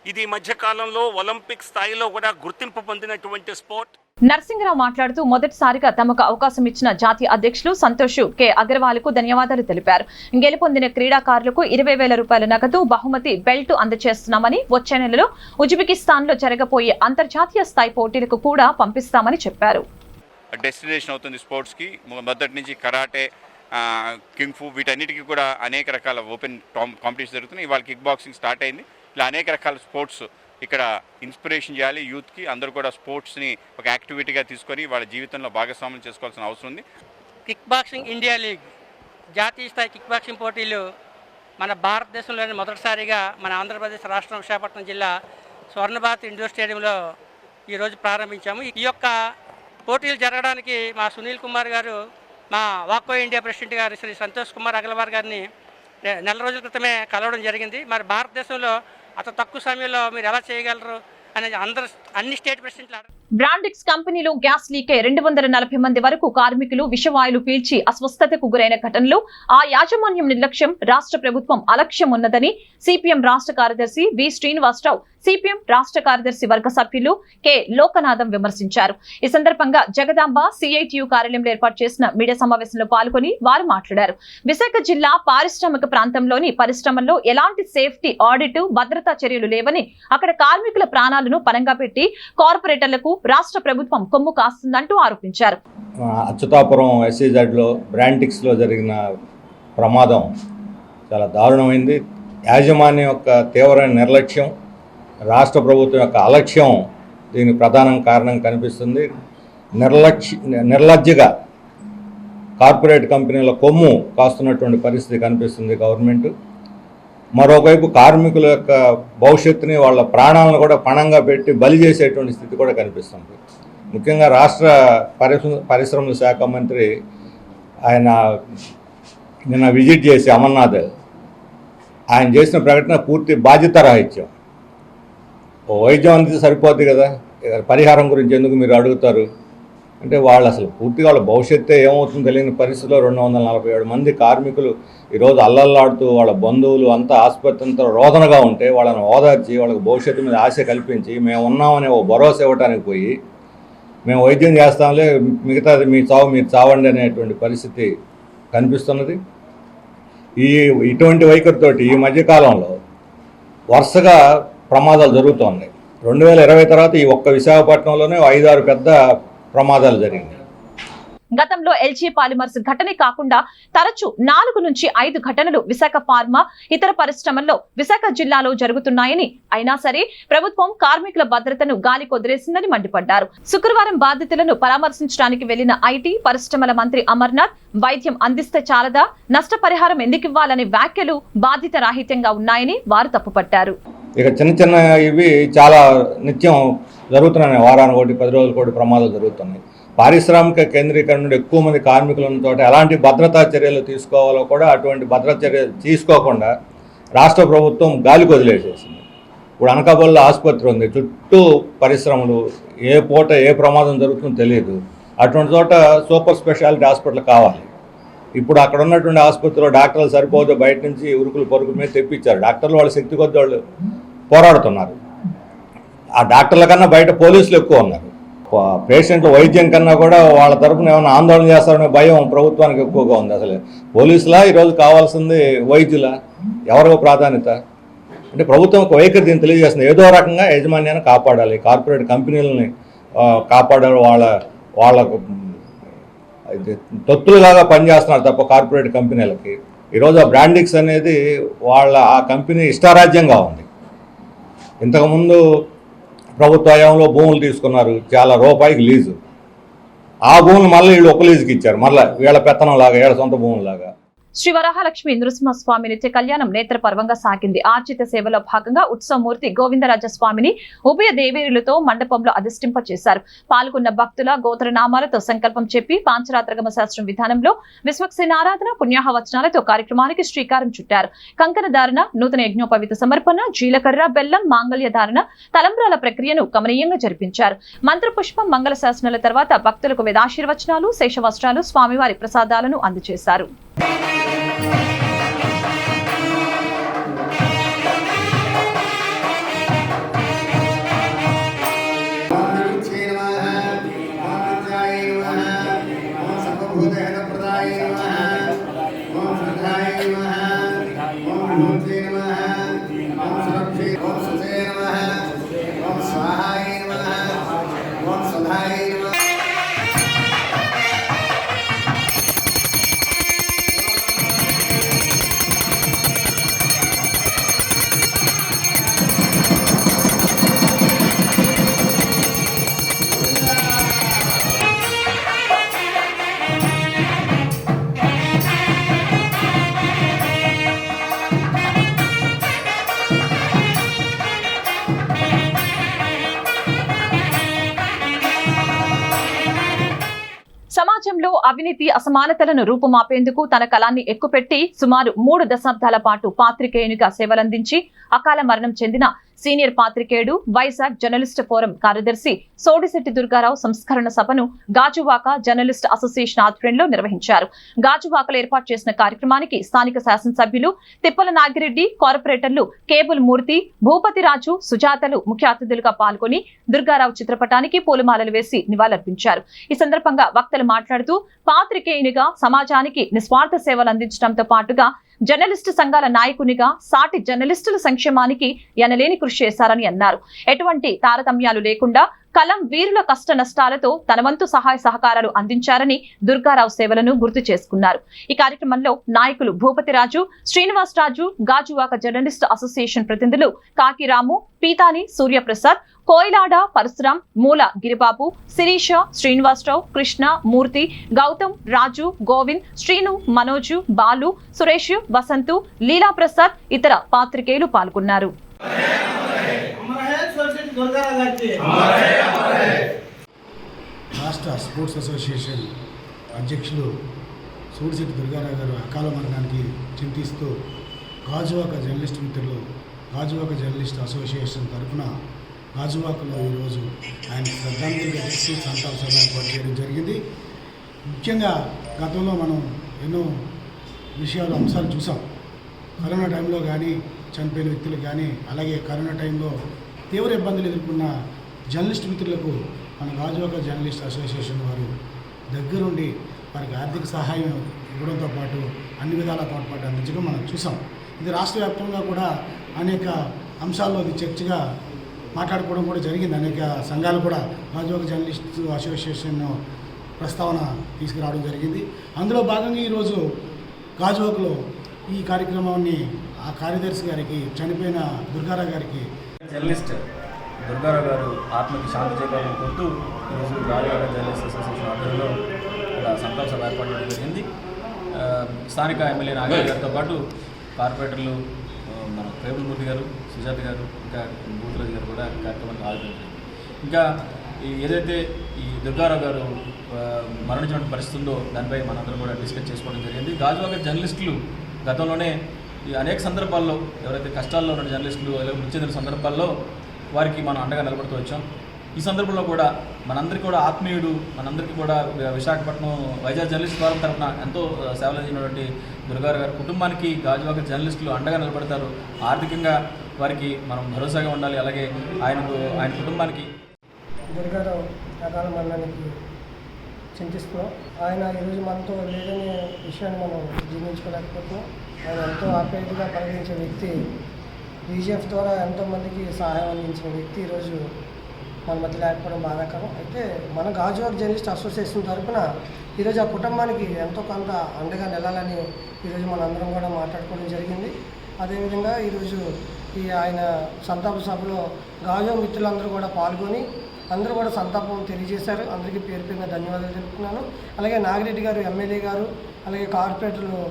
ఇది మధ్యకాలంలో ఒలింపిక్ స్థాయిలో కూడా గుర్తింపు పొందినటువంటి స్పోర్ట్. నరసింగరావు మాట్లాడుతూ, మొదటిసారిగా తమకు అవకాశం ఇచ్చిన జాతీయ అధ్యక్షులు సంతోష్ కె అగర్వాల్ కు ధన్యవాదాలు తెలిపారు. గెలుపొందిన క్రీడాకారులకు 20,000 రూపాయల నగదు బహుమతి బెల్ట్ అందజేస్తున్నామని, వచ్చే నెలలో ఉజ్బెకిస్తాన్ లో జరగబోయే అంతర్జాతీయ స్థాయి పోటీలకు కూడా పంపిస్తామని చెప్పారు. డెస్టినేషన్ అవుతుంది స్పోర్ట్స్కి. మొదటి నుంచి కరాటే, కింగ్ ఫు, వీటన్నిటికీ కూడా అనేక రకాల ఓపెన్ కాంపిటీషన్ జరుగుతున్నాయి. ఇవాళ కిక్ బాక్సింగ్ స్టార్ట్ అయింది. ఇలా అనేక రకాల స్పోర్ట్స్ ఇక్కడ ఇన్స్పిరేషన్ చేయాలి యూత్కి. అందరూ కూడా స్పోర్ట్స్ని ఒక యాక్టివిటీగా తీసుకొని వాళ్ళ జీవితంలో భాగస్వామ్యం చేసుకోవాల్సిన అవసరం ఉంది. కిక్ బాక్సింగ్ ఇండియా లీగ్ జాతీయ స్థాయి కిక్ బాక్సింగ్ పోటీలు మన భారతదేశంలోని మొదటిసారిగా మన ఆంధ్రప్రదేశ్ రాష్ట్రం విశాఖపట్నం జిల్లా స్వర్ణభారతి ఇండోర్ స్టేడియంలో ఈరోజు ప్రారంభించాము. ఈ యొక్క పోటీలు జరగడానికి మా సునీల్ కుమార్ గారు, మా వాకో ఇండియా ప్రెసిడెంట్ గారు శ్రీ సంతోష్ కుమార్ అగర్వాల్ గారిని నెల రోజుల క్రితమే కలవడం జరిగింది. మరి భారతదేశంలో అతి తక్కువ సమయంలో మీరు ఎలా చేయగలరు అనేది అన్ని స్టేట్ ప్రెసిడెంట్లు బ్రాండెక్స్ కంపెనీలో గ్యాస్ లీకే 240 మంది వరకు కార్మికులు విషవాయువులు పీల్చి అస్వస్థతకు గురైన ఘటనలో ఆ యాజమాన్యం నిర్లక్ష్యం, రాష్ట్ర ప్రభుత్వం అలక్ష్యం ఉన్నదని సిపిఎం రాష్ట్ర కార్యదర్శి వి శ్రీనివాసరావు, సిపిఎం రాష్ట్ర కార్యదర్శి వర్గ సభ్యులు కె లోకనాథం విమర్శించారు. ఈ సందర్భంగా జగదాంబ సిఐటియు కార్యాలయంలో ఏర్పాటు చేసిన మీడియా సమావేశంలో పాల్గొని వారు మాట్లాడారు. విశాఖ జిల్లా పారిశ్రామిక ప్రాంతంలోని పరిశ్రమల్లో ఎలాంటి సేఫ్టీ ఆడిట్, భద్రతా చర్యలు లేవని, అక్కడ కార్మికుల ప్రాణాలను పణంగా పెట్టి కార్పొరేటర్లకు రాష్ట్ర ప్రభుత్వం కొమ్ము కాస్తుందంటూ ఆరోపించారు. అచ్యుతాపురం ఎస్ఈజెడ్లో బ్రాంటిక్స్లో జరిగిన ప్రమాదం చాలా దారుణమైంది. యాజమాన్యం యొక్క తీవ్రమైన నిర్లక్ష్యం, రాష్ట్ర ప్రభుత్వం యొక్క అలక్ష్యం దీనికి ప్రధాన కారణం కనిపిస్తుంది. నిర్లజ్జగా కార్పొరేట్ కంపెనీల కొమ్ము కాస్తున్నటువంటి పరిస్థితి కనిపిస్తుంది గవర్నమెంట్. మరోవైపు కార్మికుల యొక్క భవిష్యత్తుని, వాళ్ళ ప్రాణాలను కూడా పణంగా పెట్టి బలి చేసేటువంటి స్థితి కూడా కనిపిస్తుంది. ముఖ్యంగా రాష్ట్ర పరిశ్రమల శాఖ మంత్రి ఆయన నిన్న విజిట్ చేసి అమర్నాథ్ ఆయన చేసిన ప్రకటన పూర్తి బాధ్యతారాహిత్యం. వైద్యం అందితే సరిపోద్ది కదా, పరిహారం గురించి ఎందుకు మీరు అడుగుతారు అంటే వాళ్ళు అసలు పూర్తిగా వాళ్ళ భవిష్యత్తే ఏమవుతుందో తెలియని పరిస్థితిలో 247 మంది కార్మికులు ఈరోజు అల్లల్లాడుతూ వాళ్ళ బంధువులు అంతా ఆసుపత్రి అంతా రోదనగా ఉంటే వాళ్ళని ఓదార్చి వాళ్ళకి భవిష్యత్తు మీద ఆశ కల్పించి మేము ఉన్నామనే ఓ భరోసా ఇవ్వడానికి పోయి మేము వైద్యం చేస్తాంలే, మిగతాది మీ చావు మీరు చావండి అనేటువంటి పరిస్థితి కనిపిస్తున్నది. ఇటువంటి వైఖరితోటి ఈ మధ్యకాలంలో వరుసగా ప్రమాదాలు జరుగుతున్నాయి. 2020 తర్వాత ఈ ఒక్క విశాఖపట్నంలోనే 5-6 పెద్ద ప్రమాదాలు జరిగినాయి. గతంలో ఎల్జీ పాలిమర్స్ ఘటనే కాకుండా తరచూ 4 నుంచి 5 ఘటనలు విశాఖ ఫార్మా ఇతర పరిశ్రమల్లో విశాఖ జిల్లాలో జరుగుతున్నాయని, అయినా సరే ప్రభుత్వం కార్మికుల భద్రతను గాలి కొదిలేసిందని మండిపడ్డారు. శుక్రవారం బాధితులను పరామర్శించడానికి వెళ్లిన ఐటీ పరిశ్రమల మంత్రి అమర్నాథ్ వైద్యం అందిస్తే చాలదా, నష్టపరిహారం ఎందుకివ్వాలనే వ్యాఖ్యలు బాధిత రాహిత్యంగా ఉన్నాయని వారు తప్పుపట్టారు. ఇక చిన్న ఇవి చాలా నిత్యం జరుగుతున్నాయి. వారానికి 1, 10 రోజులు ప్రమాదాలు జరుగుతున్నాయి. పారిశ్రామిక కేంద్రీకరణ నుండి ఎక్కువ మంది కార్మికులు ఉన్న చోట ఎలాంటి భద్రతా చర్యలు తీసుకోవాలో కూడా అటువంటి భద్రతా చర్యలు తీసుకోకుండా రాష్ట్ర ప్రభుత్వం గాలికి వదిలేసేసింది. ఇప్పుడు అనకాపల్లిలో ఆసుపత్రి ఉంది, చుట్టూ పరిశ్రమలు, ఏ పూట ఏ ప్రమాదం జరుగుతుందో తెలియదు. అటువంటి చోట సూపర్ స్పెషాలిటీ హాస్పిటల్ కావాలి. ఇప్పుడు అక్కడ ఉన్నటువంటి ఆసుపత్రిలో డాక్టర్లు సరిపోతే బయట నుంచి ఉరుకులు పరుగుల మీద తెప్పించారు. డాక్టర్లు వాళ్ళ శక్తి కొద్ది వాళ్ళు పోరాడుతున్నారు. ఆ డాక్టర్ల కన్నా బయట పోలీసులు ఎక్కువ ఉన్నారు. పేషెంట్ల వైద్యం కన్నా కూడా వాళ్ళ తరఫున ఏమైనా ఆందోళన చేస్తారనే భయం ప్రభుత్వానికి ఎక్కువగా ఉంది. అసలు పోలీసులా ఈరోజు కావాల్సింది వైద్యులా, ఎవరికో ప్రాధాన్యత అంటే ప్రభుత్వం ఒక వైఖరి దీన్ని తెలియజేస్తుంది. ఏదో రకంగా యాజమాన్యాన్ని కాపాడాలి, కార్పొరేట్ కంపెనీలని కాపాడాలి. వాళ్ళ తొత్తులుగా పనిచేస్తున్నారు తప్ప కార్పొరేట్ కంపెనీలకి. ఈరోజు ఆ బ్రాండిక్స్ అనేది ఆ కంపెనీ ఇష్టారాజ్యంగా ఉంది. ఇంతకుముందు ప్రభుత్వ హయాంలో భూములు తీసుకున్నారు, చాలా రూపాయికి లీజు. ఆ భూములు మళ్ళీ వీళ్ళు ఒక లీజుకి ఇచ్చారు, మళ్ళీ వీళ్ళ పెత్తనం లాగా, వీళ్ళ సొంత భూములాగా. శ్రీ వరాహలక్ష్మి నృసింహస్వామి నిత్య కళ్యాణం నేత్రపర్వంగా సాగింది. ఆర్జిత సేవలో భాగంగా ఉత్సవమూర్తి గోవిందరాజస్వామిని ఉభయ దేవేరులతో మండపంలో అధిష్టింపచేశారు. పాల్గొన్న భక్తుల గోత్రనామాలతో సంకల్పం చెప్పి పాంచరాత్రగమ శాస్త్రం విధానంలో విశ్వక్సేనారాధన పుణ్యాహవచనాలతో కార్యక్రమానికి శ్రీకారం చుట్టారు. కంకణ ధారణ, నూతన యజ్ఞోపవిత సమర్పణ, జీలకర్ర, బెల్లం, మాంగళ్య ధారణ, తలంబ్రాల ప్రక్రియను కమనీయంగా జరిపించారు. మంత్రపుష్పం, మంగళ శాసనాల తర్వాత భక్తులకు వేదాశీర్వచనాలు, శేషవస్త్రాలు, స్వామివారి ప్రసాదాలను అందజేశారు. సమాజంలో అవినీతి, అసమానతలను రూపుమాపేందుకు తన కళాన్ని ఎక్కుపెట్టి సుమారు 3 దశాబ్దాల పాటు పాత్రికేయునిగా సేవలందించి అకాల మరణం చెందిన సీనియర్ పాత్రికేయుడు, వైజాగ్ జర్నలిస్ట్ ఫోరం కార్యదర్శి సోడిశెట్టి దుర్గారావు సంస్కరణ సభను గాజువాక జర్నలిస్ట్ అసోసియేషన్ ఆధ్వర్యంలో నిర్వహించారు. గాజువాకలో ఏర్పాటు చేసిన కార్యక్రమానికి స్థానిక శాసనసభ్యులు తిప్పల నాగిరెడ్డి, కార్పొరేటర్లు కేబుల్ మూర్తి, భూపతిరాజు, సుజాతలు ముఖ్య అతిథులుగా పాల్గొని దుర్గారావు చిత్రపటానికి పూలమాలలు వేసి నివాళులర్పించారు. ఈ సందర్భంగా వక్తలు మాట్లాడుతూ పాత్రికేయునిగా సమాజానికి నిస్వార్థ సేవలు అందించడంతో పాటుగా జర్నలిస్టు సంఘాల నాయకునిగా సాటి జర్నలిస్టుల సంక్షేమానికి ఎనలేని కృషి చేశారని అన్నారు. ఎటువంటి తారతమ్యాలు లేకుండా కలం వీరుల కష్ట నష్టాలతో తన వంతు సహాయ సహకారాలు అందించారని దుర్గారావు సేవలను గుర్తు చేసుకున్నారు. ఈ కార్యక్రమంలో నాయకులు భూపతిరాజు, శ్రీనివాసరాజు, గాజువాక జర్నలిస్ట్ అసోసియేషన్ ప్రతినిధులు కాకిరాము, పీతాని సూర్యప్రసాద్, కోయిలాడ పరశురాం, మూల గిరిబాబు, శిరీష, శ్రీనివాసరావు, కృష్ణ, మూర్తి, గౌతమ్, రాజు, గోవింద్, శ్రీను, మనోజు, బాలు, సురేష్, వసంతు, లీలా ప్రసాద్ ఇతర పాత్రికేయులు పాల్గొన్నారు. రాష్ట్ర స్పోర్ట్స్ అసోసియేషన్ అధ్యక్షులు సూడిశెట్టి దుర్గారావు గారు అకాల మరణానికి చింతిస్తూ గాజువాక జర్నలిస్ట్ మిత్రులు, గాజువాక జర్నలిస్ట్ అసోసియేషన్ తరఫున గాజువాకలో ఈరోజు ఆయన శ్రద్ధాంజలి ఘటిస్తూ సంతాప సభ ఏర్పాటు చేయడం జరిగింది. ముఖ్యంగా గతంలో మనం ఎన్నో అంశాలు చూసాం. కరోనా టైంలో కానీ చనిపోయిన వ్యక్తులకు కానీ, అలాగే కరోనా టైంలో తీవ్ర ఇబ్బందులు ఎదుర్కొన్న జర్నలిస్ట్ మిత్రులకు మన గాజువాక జర్నలిస్ట్ అసోసియేషన్ వారు దగ్గరుండి వారికి ఆర్థిక సహాయం ఇవ్వడంతో పాటు అన్ని విధాల తోడ్పాటు అందించడం మనం చూసాం. ఇది రాష్ట్ర వ్యాప్తంగా కూడా అనేక అంశాల్లో ఇది చర్చగా మాట్లాడుకోవడం కూడా జరిగింది. అనేక సంఘాలు కూడా గాజువాక జర్నలిస్ట్ అసోసియేషన్ ప్రస్తావన తీసుకురావడం జరిగింది. అందులో భాగంగా ఈరోజు గాజువాకలో ఈ కార్యక్రమాన్ని ఆ కార్యదర్శి గారికి, చనిపోయిన దుర్గారావు గారికి, జర్నలిస్ట్ దుర్గారావు గారు ఆత్మకి శాంతి చేకూరాలని కోరుతూ ఈరోజు గాజువాక జర్నలిస్ట్ అసోసియేషన్ ఆధ్వర్యంలో ఇక్కడ సంతాప సభ ఏర్పాటు చేయడం జరిగింది. స్థానిక ఎమ్మెల్యే నాగయ్య గారితో పాటు కార్పొరేటర్లు మన కేబుల్మూర్తి గారు, సుజాత గారు, ఇంకా భూతురాజు గారు కూడా కార్యక్రమానికి హాజరయ్యారు. ఇంకా ఏదైతే ఈ దుర్గారావు గారు మరణించిన పరిస్థితి ఉందో దానిపై మనందరం కూడా డిస్కస్ చేసుకోవడం జరిగింది. గాజువాక జర్నలిస్టులు గతంలోనే ఈ అనేక సందర్భాల్లో ఎవరైతే కష్టాల్లో ఉన్న జర్నలిస్టులు మృతి చెందిన సందర్భాల్లో వారికి మనం అండగా నిలబడుతూ వచ్చాం. ఈ సందర్భంలో కూడా మనందరికీ కూడా ఆత్మీయుడు, మనందరికీ కూడా విశాఖపట్నం వైజాగ్ జర్నలిస్ట్ ఫోరం తరఫున ఎంతో సేవలు అందించినటువంటి దుర్గారావు గారి కుటుంబానికి గాజువాక జర్నలిస్టులు అండగా నిలబడతారు. ఆర్థికంగా వారికి మనం భరోసాగా ఉండాలి. అలాగే ఆయన కుటుంబానికి దుర్గారావు అకాల మరణానికి చింతిస్తున్నాం. ఆయన ఈరోజు మనతో లేదనే విషయాన్ని మనం జీర్ణించుకోలేకపోతున్నాం. ఆయన ఎంతో ఆప్యాయతగా పరిగణించే వ్యక్తి, ఈజీఎఫ్ ద్వారా ఎంతోమందికి సహాయం అందించిన వ్యక్తి ఈరోజు మన మధ్య లేకపోవడం బాధాకరం. అయితే మన గాజువాక జర్నలిస్ట్ అసోసియేషన్ తరఫున ఈరోజు ఆ కుటుంబానికి ఎంతో కొంత అండగా నిలాలని ఈరోజు మనందరం కూడా మాట్లాడుకోవడం జరిగింది. అదేవిధంగా ఈరోజు ఆయన సంతాప సభలో గాజువాక మిత్రులందరూ కూడా పాల్గొని అందరూ కూడా సంతాపం తెలియజేశారు. అందరికీ పేరు పేరున ధన్యవాదాలు తెలుపుతున్నాను. అలాగే నాగిరెడ్డి గారు, ఎమ్మెల్యే గారు, అలాగే కార్పొరేటర్లు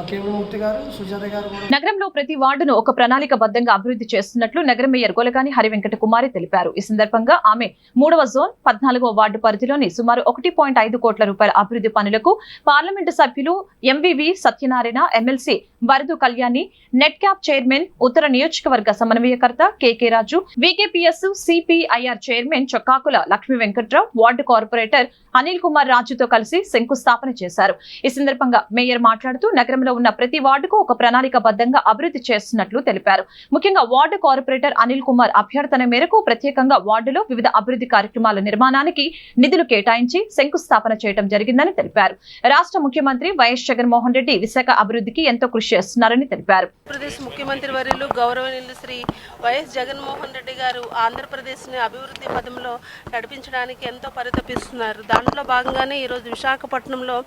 కేబుల్మూర్తి గారు, సుజాత గారు కూడా. నగరంలో ప్రతి వార్డును ఒక ప్రణాళికబద్ధంగా అభివృద్ధి చేస్తున్నట్లు నగర మేయర్ గొలగాని హరివెంకట కుమారి తెలిపారు. ఈ సందర్భంగా ఆమె 3వ జోన్ 14వ వార్డు పరిధిలోని సుమారు 1.5 కోట్ల రూపాయల అభివృద్ధి పనులకు పార్లమెంటు సభ్యులు MVV Satyanarayana, MLC Varudu Kalyani, net cap chairman, ఉత్తర నియోజకవర్గ సమన్వయకర్త KK Raju, VKPS CPIR chairman Chokkakula Lakshmi Venkatrao, ward corporator Anil Kumar రాజుతో కలిసి శంకుస్థాపన చేశారు. ఈ సందర్భంగా మేయర్ మాట్లాడుతూ నగరంలో ఉన్న ప్రతి వార్డుకు ఒక ప్రణాళికబద్ధంగా అభివృద్ధి చేస్తున్నట్లు తెలిపారు. ముఖ్యంగా వార్డు కార్పొరేటర్ అనిల్ కుమార్ అభ్యర్థన మేరకు ప్రత్యేకంగా వార్డులో వివిధ అభివృద్ధి కార్యక్రమాల నిర్మాణానికి నిధులు కేటాయించి శంకుస్థాపన చేయడం జరిగిందని తెలిపారు. రాష్ట్ర ముఖ్యమంత్రి వైఎస్ జగన్మోహన్ రెడ్డి విశాఖ అభివృద్ధికి ఎంతో కృషి చేస్తున్నారని తెలిపారు. ఆంధ్రప్రదేశ్ ముఖ్యమంత్రి వర్యులు గౌరవనీయులు శ్రీ వైఎస్ జగన్మోహన్ రెడ్డి గారు ఆంధ్రప్రదేశ్ ని అభివృద్ధి పదంలో నడిపించడానికి ఎంతో పరితపిస్తున్నారు. దాంట్లో భాగంగానే ఈరోజు విశాఖపట్నంలో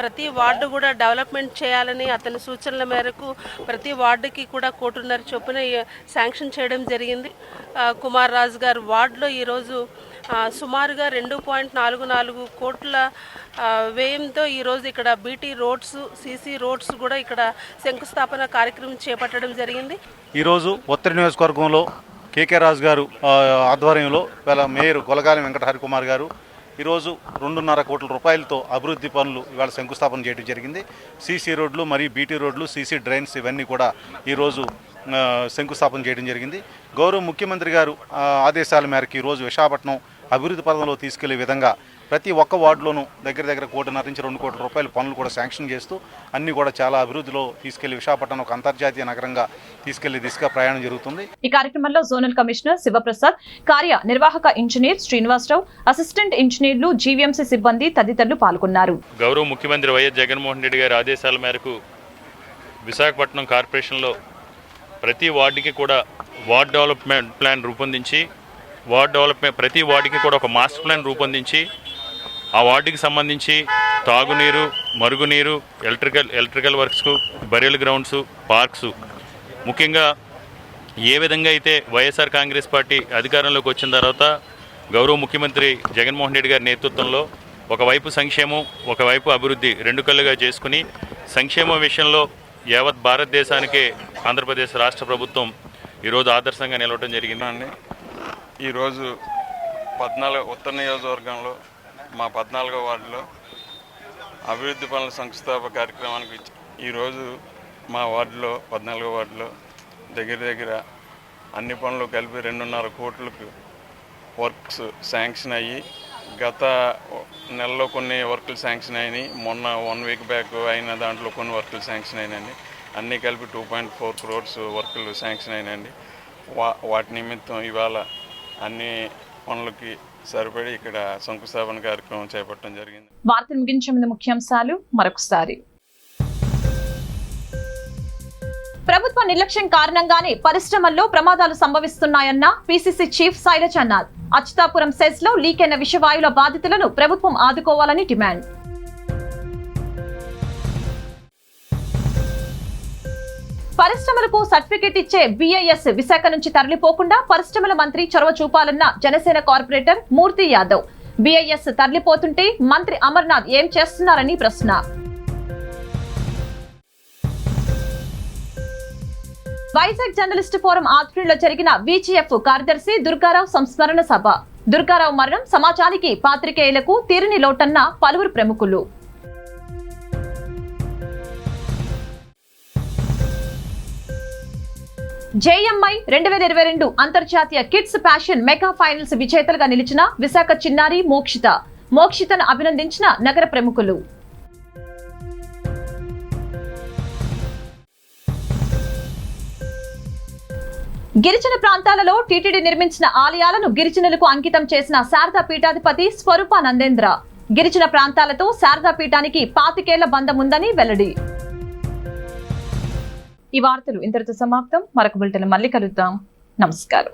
ప్రతి వార్డు కూడా డెవలప్మెంట్ చేయాలని అతని సూచనల మేరకు ప్రతి వార్డుకి కూడా 1.5 కోటి చొప్పున శాంక్షన్ చేయడం జరిగింది. కుమార్ రాజు గారు వార్డులో ఈరోజు సుమారుగా 2.44 కోట్ల వ్యయంతో ఈరోజు ఇక్కడ బీటీ రోడ్స్, సీసీ రోడ్స్ కూడా ఇక్కడ శంకుస్థాపన కార్యక్రమం చేపట్టడం జరిగింది. ఈరోజు ఉత్తర నియోజకవర్గంలో కేకే రాజు గారు ఆధ్వర్యంలో మేయర్ గొలగాని వెంకట హరికుమార్ గారు ఈరోజు 2.5 కోట్ల రూపాయలతో అభివృద్ధి పనులు ఇవాళ శంకుస్థాపన చేయడం జరిగింది. సీసీ రోడ్లు మరియు బీటీ రోడ్లు, సీసీ డ్రైన్స్ ఇవన్నీ కూడా ఈరోజు శంకుస్థాపన చేయడం జరిగింది. గౌరవ ముఖ్యమంత్రి గారు ఆదేశాల మేరకు ఈరోజు విశాఖపట్నం అభివృద్ధి పథంలో తీసుకెళ్లే విధంగా ప్రతి ఒక్క వార్డులోనూ దగ్గర 1.5 నుంచి 2 కోట్ల రూపాయల పనులు కూడా శాంక్షన్ చేస్తూ అన్ని కూడా చాలా అభివృద్ధిలో తీసుకెళ్లి విశాఖపట్నం ఒక అంతర్జాతీయ నగరంగా తీసుకెళ్లే దిశగా ప్రయాణం జరుగుతుంది. ఈ కార్యక్రమంలో జోనల్ కమిషనర్ శివప్రసాద్, కార్య నిర్వాహక ఇంజనీర్ శ్రీనివాసరావు, అసిస్టెంట్ ఇంజనీర్లు, జీవీఎంసీ సిబ్బంది తదితరులు పాల్గొన్నారు. గౌరవ ముఖ్యమంత్రి వైఎస్ జగన్మోహన్ రెడ్డి గారి ఆదేశాల మేరకు విశాఖపట్నం కార్పొరేషన్లో ప్రతి వార్డుకి కూడా వార్డ్ డెవలప్మెంట్ ప్లాన్ రూపొందించి ప్రతి వార్డుకి కూడా ఒక మాస్టర్ ప్లాన్ రూపొందించి ఆ వార్డుకి సంబంధించి తాగునీరు, మరుగునీరు, electrical works, burial grounds, parks, ముఖ్యంగా ఏ విధంగా అయితే వైఎస్ఆర్ కాంగ్రెస్ పార్టీ అధికారంలోకి వచ్చిన తర్వాత గౌరవ ముఖ్యమంత్రి జగన్మోహన్ రెడ్డి గారి నేతృత్వంలో ఒకవైపు సంక్షేమం, ఒకవైపు అభివృద్ధి రెండు కళ్ళుగా చేసుకుని సంక్షేమం విషయంలో యావత్ భారతదేశానికే ఆంధ్రప్రదేశ్ రాష్ట్ర ప్రభుత్వం ఈరోజు ఆదర్శంగా నిలవడం జరిగిందండి. ఈరోజు 14 ఉత్తర నియోజకవర్గంలో మా 14వ వార్డులో అభివృద్ధి పనుల శంకుస్థాపన కార్యక్రమానికి ఈరోజు మా వార్డులో 14వ వార్డులో దగ్గర అన్ని పనులు కలిపి 2.5 కోట్లకు వర్క్స్ శాంక్షన్ అయ్యి గత నెలలో కొన్ని వర్కులు శాంక్షన్ అయినాయి. మొన్న 1 వీక్ బ్యాక్ అయిన దాంట్లో కొన్ని వర్కులు శాంక్షన్ అయినాయండి. అన్నీ కలిపి 2.4 crores వర్కులు శాంక్షన్ అయినాయండి. వాటి నిమిత్తం ఇవాళ అన్ని పనులకి సరిపడి ఇక్కడ శంకుస్థాపన కార్యక్రమం చేపట్టడం జరిగింది. వార్తలు ముగించే ముందు ముఖ్యాంశాలు మరొకసారి. ప్రభుత్వ నిర్లక్ష్యం కారణంగానే పరిశ్రమల్లో ప్రమాదాలు సంభవిస్తున్నాయన్న PCC chief Sailajanath. Atchutapuram SEZ లో లీక్ అయిన విషవాయువుల బాధితులను ప్రభుత్వం ఆదుకోవాలని డిమాండ్. పరిశ్రమలకు సర్టిఫికెట్ ఇచ్చే BIS విశాఖ నుంచి తరలిపోకుండా పరిశ్రమల మంత్రి చొరవ చూపాలన్న జనసేన కార్పొరేటర్ మూర్తి యాదవ్. BIS తరలిపోతుంటే మంత్రి అమర్నాథ్ ఏం చేస్తున్నారని ప్రశ్న. వైజాగ్ జర్నలిస్టు ఫోరం ఆధ్వర్యంలో జరిగిన VGF కార్యదర్శి దుర్గారావు సంస్మరణ సభ. దుర్గారావు మరణం సమాజానికి పాత్రికేయులకు తీరని లోటన్న పలువురు ప్రముఖులు. JMI 2022 అంతర్జాతీయ కిడ్స్ ఫ్యాషన్ మెగా ఫైనల్స్ విజేతలుగా నిలిచిన విశాఖ చిన్నారి మోక్షిత. మోక్షితను అభినందించిన నగర ప్రముఖులు. గిరిజన ప్రాంతాలలో టీటీడీ నిర్మించిన ఆలయాలను గిరిజనులకు అంకితం చేసిన శారదా పీఠాధిపతి స్వరూపానందేంద్ర. గిరిజన ప్రాంతాలతో శారదా పీఠానికి 25 ఏళ్ల బంధం ఉందని వెల్లడి. ఈ వార్తలు ఇంతటితో సమాప్తం. మరొక బులెటిన్ మళ్ళీ కలుద్దాం. నమస్కారం.